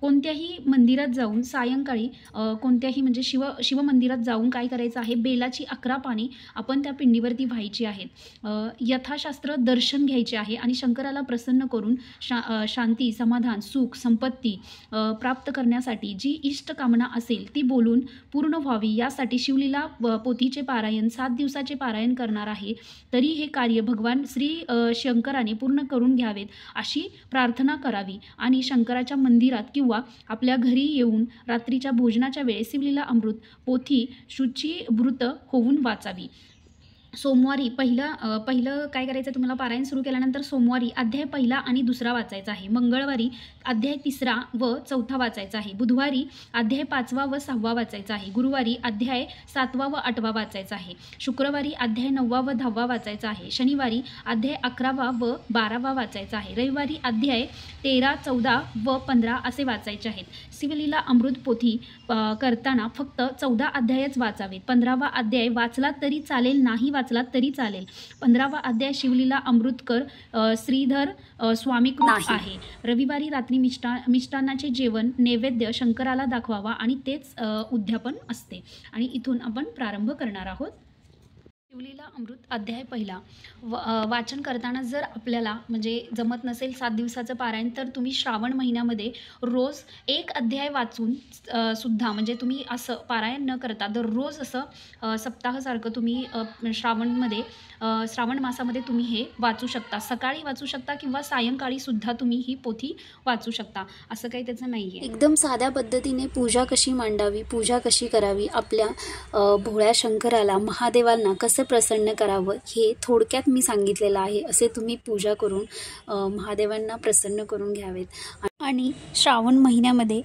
कोणत्याही मंदिरात जाऊन सायंकाळी कोणत्याही म्हणजे शिवमंदिरात जाऊन काय करायचं आहे, बेलाची 11 पाने आपण त्या पिंडीवरती व्हायची आहेत. यथाशास्त्र दर्शन घ्यायचे आहे आणि शंकराला प्रसन्न करून शांती, समाधान, सुख, संपत्ती प्राप्त करण्यासाठी जी इष्टकामना असेल ती बोलून पूर्ण व्हावी यासाठी शिवलीला पोथीचे पारायण 7 दिवसाचे पारायण करणार आहे. तरी हे कार्य भगवान श्री शंकराने पूर्ण करून घ्यावेत अशी प्रार्थना करावी आणि शंकराच्या मंदिरात किंवा आपल्या घरी येऊन रात्रीच्या भोजनाच्या वेळेस शिवलीला अमृत पोथी शुचीभूत होऊन वाचावी. सोमवारी पहिलं काय करायचं, तुम्हाला पारायण सुरू केल्यानंतर सोमवारी अध्याय 1 आणि 2 वाचायचा आहे. मंगळवारी अध्याय 3 व 4 वाचायचा आहे. बुधवारी अध्याय 5 व 6 वाचायचा आहे. गुरुवारी अध्याय 7 व 8 वाचायचा आहे. शुक्रवारी अध्याय 9 व 10 वाचायचा आहे. शनिवारी अध्याय 11 व 12 वाचायचा आहे. रविवारी अध्याय 13, 14 व 15 असे वाचायचे आहेत. शिवलीला अमृत पोथी करताना फक्त 14 अध्यायच वाचावेत. 15वा अध्याय वाचला तरी चालेल, नाही वाचला तरी चालेल. 15वा अध्याय शिवलीला अमृतकर श्रीधर स्वामीकृत आहे. रविवारी रात्री मिष्टान्नाचे जेवण नैवेद्य शंकराला दाखवावा आणि तेच उद्यापन असते. आणि इथून आपण प्रारंभ करणार आहोत. शिवलीला अमृत अध्याय 1 वाचन करताना जर आपल्याला म्हणजे जमत नसेल 7 दिवसाचं पारायण, तर तुम्ही श्रावण महिन्यामध्ये रोज 1 अध्याय वाचून सुद्धा म्हणजे तुम्ही असं पारायण न करता दररोज असं सप्ताहासारखं तुम्ही श्रावण मासामध्ये तुम्ही हे वाचू शकता. सकाळी वाचू शकता किंवा सायंकाळी सुद्धा तुम्ही ही पोथी वाचू शकता. असं काही त्याचं नाही आहे. एकदम साध्या पद्धतीने पूजा कशी मांडावी, पूजा कशी करावी, आपल्या भोळ्या शंकराला महादेवांना कसं प्रसन्न करावं हे थोडक्यात मी सांगितलेलं आहे. असे तुम्ही पूजा करून महादेवांना प्रसन्न करून घ्यावेत. आणि श्रावण महिन्यामध्ये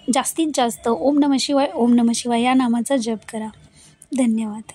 जास्तीत जास्त ओम नमः शिवाय या नामाचा जप करा. धन्यवाद.